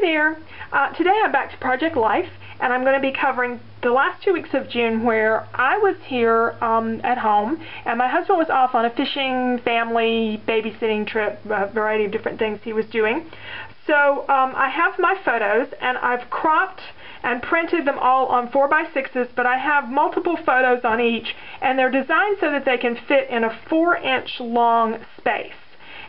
there. Today I'm back to Project Life, and I'm going to be covering the last 2 weeks of June where I was here at home, and my husband was off on a fishing, family, babysitting trip, a variety of different things he was doing. So I have my photos, and I've cropped and printed them all on 4x6s, but I have multiple photos on each, and they're designed so that they can fit in a 4-inch long space.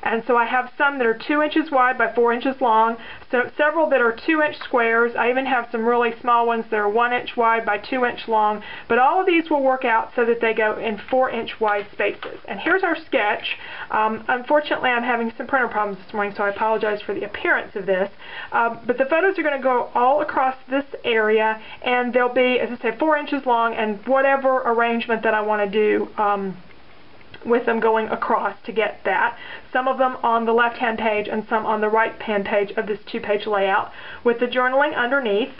And so I have some that are 2 inches wide by 4 inches long, so several that are 2-inch squares. I even have some really small ones that are 1 inch wide by 2 inch long, but all of these will work out so that they go in 4-inch wide spaces. And here's our sketch. Unfortunately, I'm having some printer problems this morning, so I apologize for the appearance of this. But the photos are going to go all across this area, and they'll be, as I say, 4 inches long, and whatever arrangement that I want to do with them going across to get that. Some of them on the left-hand page and some on the right-hand page of this 2-page layout with the journaling underneath.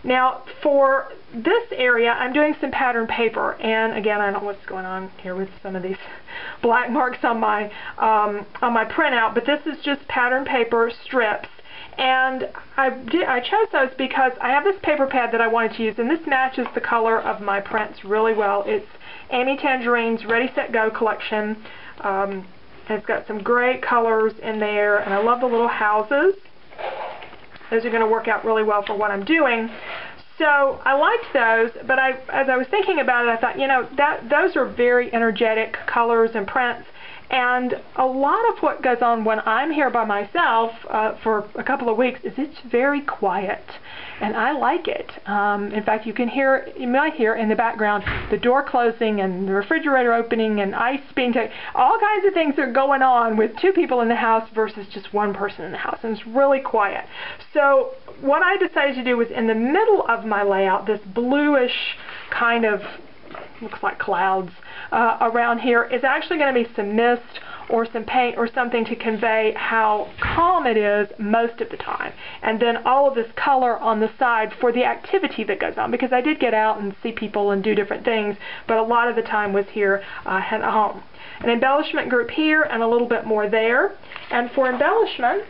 Now for this area I'm doing some pattern paper, and again I don't know what's going on here with some of these black marks on my printout, but this is just pattern paper strips. And I chose those because I have this paper pad that I wanted to use, and this matches the color of my prints really well. It's Amy Tangerine's Ready, Set, Go collection. It's got some great colors in there, and I love the little houses. Those are going to work out really well for what I'm doing. So I liked those, but as I was thinking about it, I thought, you know, those are very energetic colors and prints. And a lot of what goes on when I'm here by myself for a couple of weeks is it's very quiet, and I like it. In fact, you might hear in the background the door closing and the refrigerator opening and ice being taken. All kinds of things are going on with 2 people in the house versus just 1 person in the house, and it's really quiet. So what I decided to do was in the middle of my layout, this bluish kind of looks like clouds around here is actually going to be some mist or some paint or something to convey how calm it is most of the time, and then all of this color on the side for the activity that goes on, because I did get out and see people and do different things, but a lot of the time was here at home. An embellishment group here and a little bit more there. And for embellishments,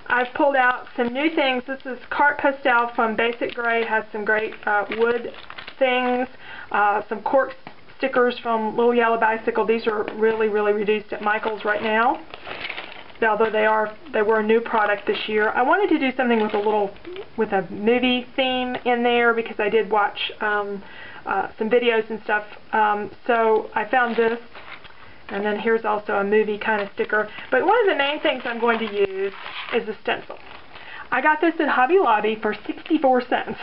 I've pulled out some new things. This is Carte Postal from Basic Gray. It has some great wood things, some cork stickers from Little Yellow Bicycle. These are really, really reduced at Michael's right now, although they were a new product this year. I wanted to do something with a movie theme in there because I did watch some videos and stuff. So I found this. And then here's also a movie kind of sticker. But one of the main things I'm going to use is a stencil. I got this at Hobby Lobby for 64 cents.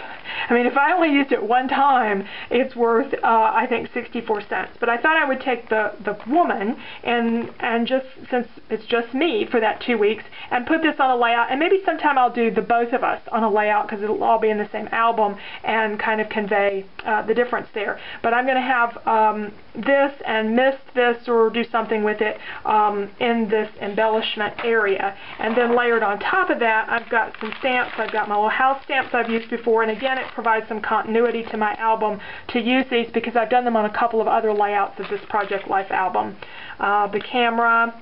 I mean, if I only used it one time, it's worth, I think, 64 cents. But I thought I would take the woman and just, since it's just me for that 2 weeks, and put this on a layout. And maybe sometime I'll do the both of us on a layout because it'll all be in the same album and kind of convey the difference there. But I'm going to have this and mist this or do something with it in this embellishment area. And then layered on top of that, I've got some stamps. I've got my little house stamps I've used before, and again it provides some continuity to my album to use these because I've done them on a couple of other layouts of this Project Life album. The camera,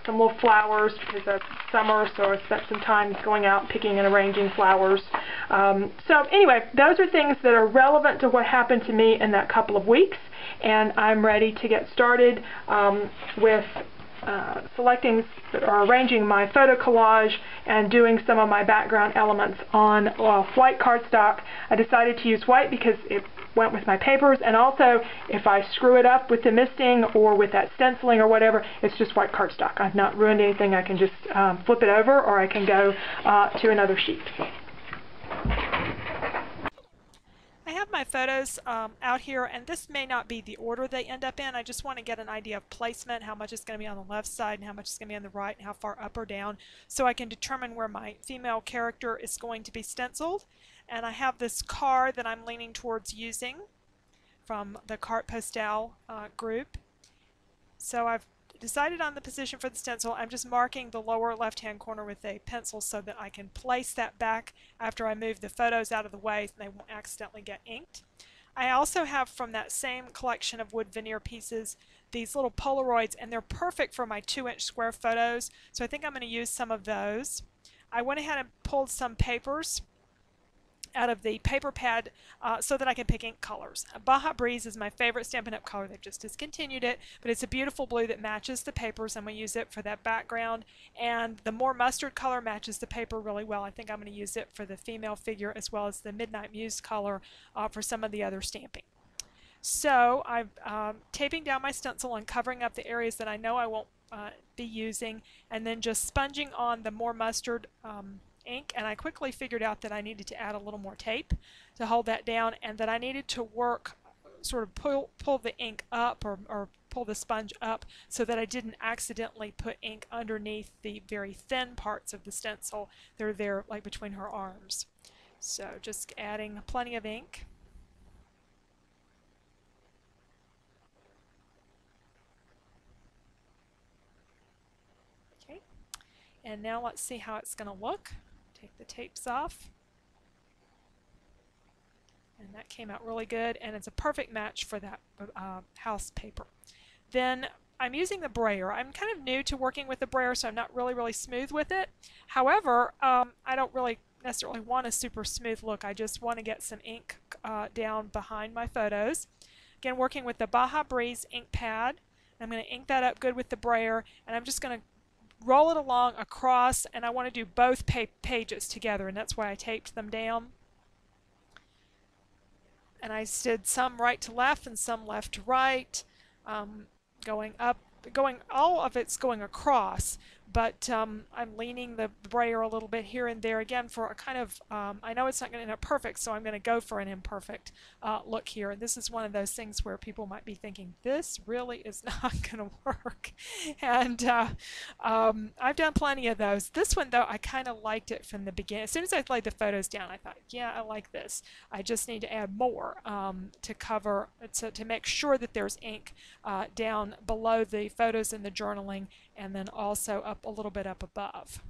some little flowers because it's summer, so I spent some time going out picking and arranging flowers. So anyway, those are things that are relevant to what happened to me in that couple of weeks, and I'm ready to get started with selecting or arranging my photo collage and doing some of my background elements on white cardstock. I decided to use white because it went with my papers, and also if I screw it up with the misting or with that stenciling or whatever, it's just white cardstock. I've not ruined anything. I can just flip it over, or I can go to another sheet. I have my photos out here, and this may not be the order they end up in. I just want to get an idea of placement, how much is going to be on the left side and how much is going to be on the right, and how far up or down, so I can determine where my female character is going to be stenciled. And I have this card that I'm leaning towards using from the Carte Postal group. So I've decided on the position for the stencil. I'm just marking the lower left-hand corner with a pencil so that I can place that back after I move the photos out of the way so they won't accidentally get inked. I also have from that same collection of wood veneer pieces these little Polaroids, and they're perfect for my 2-inch square photos, so I think I'm going to use some of those. I went ahead and pulled some papers out of the paper pad so that I can pick ink colors. Baja Breeze is my favorite Stampin' Up! Color. They've just discontinued it, but it's a beautiful blue that matches the papers. I'm going to use it for that background, and the more mustard color matches the paper really well. I think I'm going to use it for the female figure as well as the Midnight Muse color for some of the other stamping. So I'm taping down my stencil and covering up the areas that I know I won't be using, and then just sponging on the more mustard ink, and I quickly figured out that I needed to add a little more tape to hold that down, and that I needed to work, sort of pull the ink up or pull the sponge up so that I didn't accidentally put ink underneath the very thin parts of the stencil that are there, like between her arms. So just adding plenty of ink. Okay, and now let's see how it's going to look. Take the tapes off. And that came out really good, and it's a perfect match for that house paper. Then I'm using the brayer. I'm kind of new to working with the brayer, so I'm not really smooth with it. However, I don't really necessarily want a super smooth look. I just want to get some ink down behind my photos. Again, working with the Baja Breeze ink pad. I'm going to ink that up good with the brayer, and I'm just going to roll it along across, and I want to do both pages together, and that's why I taped them down. And I did some right to left and some left to right, going up, all of it's going across, but I'm leaning the brayer a little bit here and there again for a kind of, I know it's not going to end up perfect, so I'm going to go for an imperfect look here. And this is one of those things where people might be thinking, this really is not going to work. And I've done plenty of those. This one, though, I kind of liked it from the beginning. As soon as I laid the photos down, I thought, yeah, I like this. I just need to add more to cover, to make sure that there's ink down below the photos and the journaling, and then also up a little bit up above.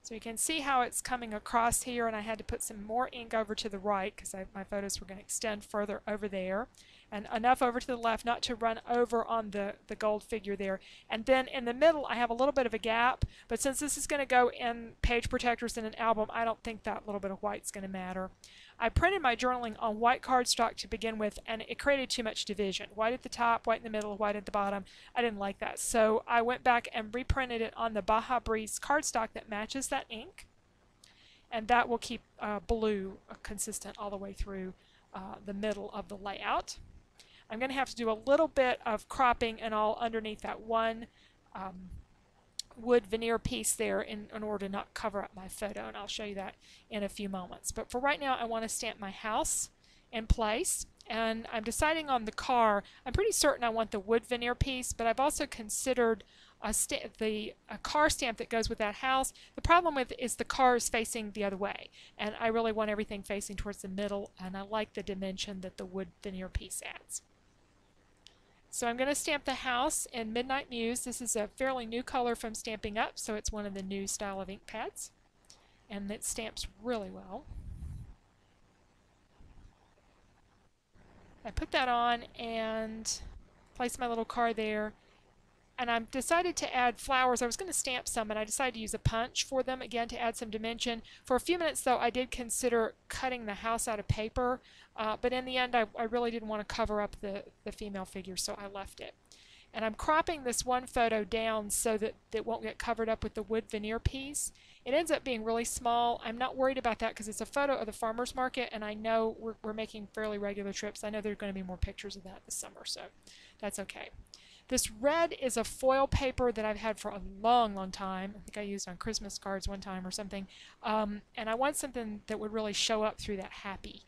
So you can see how it's coming across here, and I had to put some more ink over to the right because my photos were going to extend further over there, and enough over to the left not to run over on the gold figure there. And then in the middle I have a little bit of a gap, but since this is going to go in page protectors in an album, I don't think that little bit of white's going to matter. I printed my journaling on white cardstock to begin with, and it created too much division. White at the top, white in the middle, white at the bottom. I didn't like that. So I went back and reprinted it on the Baja Breeze cardstock that matches that ink, and that will keep blue consistent all the way through the middle of the layout. I'm going to have to do a little bit of cropping and all underneath that one wood veneer piece there in order to not cover up my photo, and I'll show you that in a few moments. But for right now, I want to stamp my house in place, and I'm deciding on the car. I'm pretty certain I want the wood veneer piece, but I've also considered a car stamp that goes with that house. The problem with it is the car is facing the other way, and I really want everything facing towards the middle, and I like the dimension that the wood veneer piece adds. So I'm going to stamp the house in Midnight Muse. This is a fairly new color from Stampin' Up, so it's one of the new style of ink pads, and it stamps really well. I put that on and place my little car there, and I decided to add flowers. I was going to stamp some, and I decided to use a punch for them, again, to add some dimension. For a few minutes, though, I did consider cutting the house out of paper, but in the end, I really didn't want to cover up the female figure, so I left it. And I'm cropping this one photo down so that it won't get covered up with the wood veneer piece. It ends up being really small. I'm not worried about that because it's a photo of the farmer's market, and I know we're making fairly regular trips. I know there are going to be more pictures of that this summer, so that's okay. This red is a foil paper that I've had for a long time. I think I used on Christmas cards one time or something. And I want something that would really show up through that happy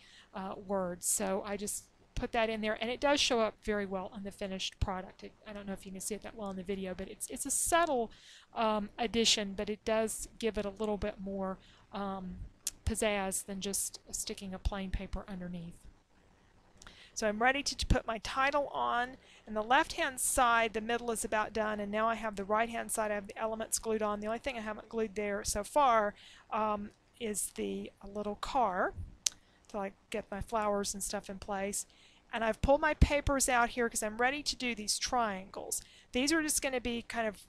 word. So I just put that in there, and it does show up very well on the finished product. I don't know if you can see it that well in the video, but it's a subtle addition, but it does give it a little bit more pizzazz than just sticking a plain paper underneath. So I'm ready to put my title on, and the left-hand side, the middle is about done, and now I have the right-hand side. I have the elements glued on. The only thing I haven't glued there so far is the little car, till I get my flowers and stuff in place. And I've pulled my papers out here because I'm ready to do these triangles. These are just going to be kind of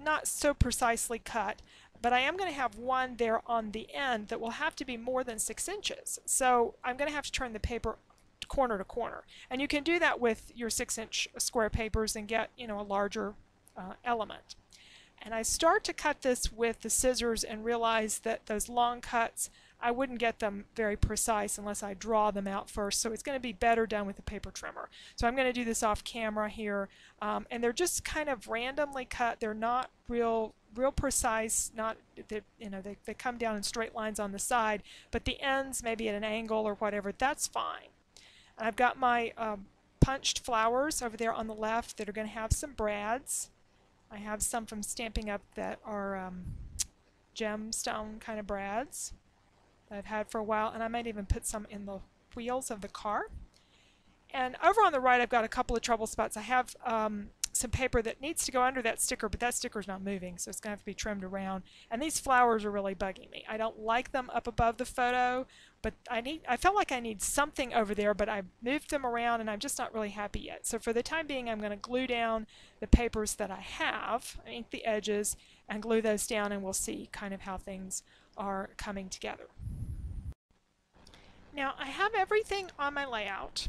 not so precisely cut, but I am going to have one there on the end that will have to be more than 6 inches. So I'm going to have to turn the paper corner to corner. And you can do that with your 6-inch square papers and get, you know, a larger element. And I start to cut this with the scissors and realize that those long cuts, I wouldn't get them very precise unless I draw them out first. So it's going to be better done with a paper trimmer. So I'm going to do this off camera here. And they're just kind of randomly cut. They're not real precise, not they come down in straight lines on the side, but the ends maybe at an angle or whatever, that's fine. And I've got my punched flowers over there on the left that are going to have some brads. I have some from Stampin' Up! That are gemstone kind of brads that I've had for a while, and I might even put some in the wheels of the car. And over on the right I've got a couple of trouble spots. I have some paper that needs to go under that sticker, but that sticker's not moving, so it's going to have to be trimmed around. And these flowers are really bugging me. I don't like them up above the photo, but I felt like I need something over there, but I've moved them around and I'm just not really happy yet. So for the time being, I'm going to glue down the papers that I have, ink the edges, and glue those down, and we'll see kind of how things are coming together. Now I have everything on my layout,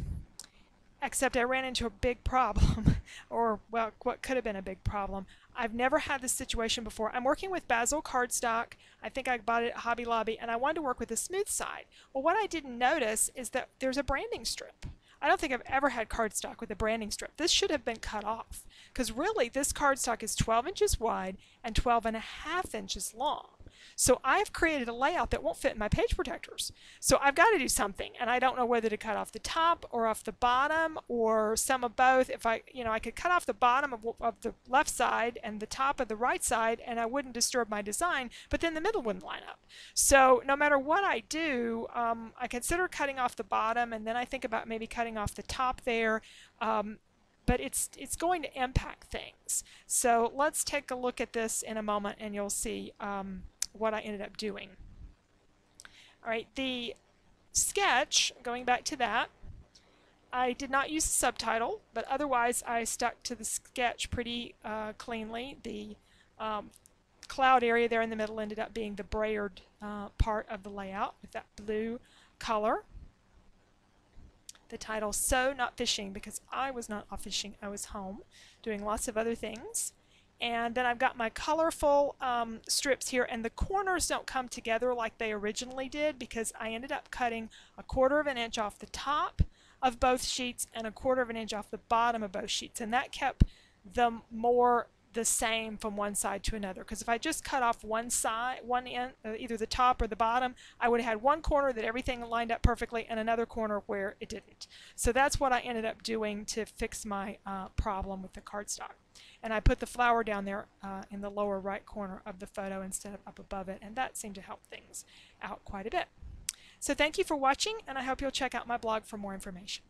except I ran into a big problem, or well, what could have been a big problem. I've never had this situation before. I'm working with Basil cardstock. I think I bought it at Hobby Lobby, and I wanted to work with the smooth side. Well, what I didn't notice is that there's a branding strip. I don't think I've ever had cardstock with a branding strip. This should have been cut off, because really this cardstock is 12 inches wide and 12.5 inches long. So I've created a layout that won't fit in my page protectors. So I've got to do something, and I don't know whether to cut off the top or off the bottom or some of both. If I could cut off the bottom of the left side and the top of the right side, and I wouldn't disturb my design, but then the middle wouldn't line up. So no matter what I do, I consider cutting off the bottom, and then I think about maybe cutting off the top there. But it's going to impact things. So let's take a look at this in a moment, and you'll see what I ended up doing. All right, the sketch, going back to that, I did not use a subtitle, but otherwise I stuck to the sketch pretty cleanly. The cloud area there in the middle ended up being the brayered part of the layout with that blue color. The title, So Not Fishing, because I was not off fishing, I was home doing lots of other things. And then I've got my colorful strips here, and the corners don't come together like they originally did because I ended up cutting 1/4 of an inch off the top of both sheets and 1/4 of an inch off the bottom of both sheets, and that kept them more the same from one side to another. Because if I just cut off one side, one end, either the top or the bottom, I would have had one corner that everything lined up perfectly and another corner where it didn't. So that's what I ended up doing to fix my problem with the cardstock. And I put the flower down there in the lower right corner of the photo instead of up above it, and that seemed to help things out quite a bit. So thank you for watching, and I hope you'll check out my blog for more information.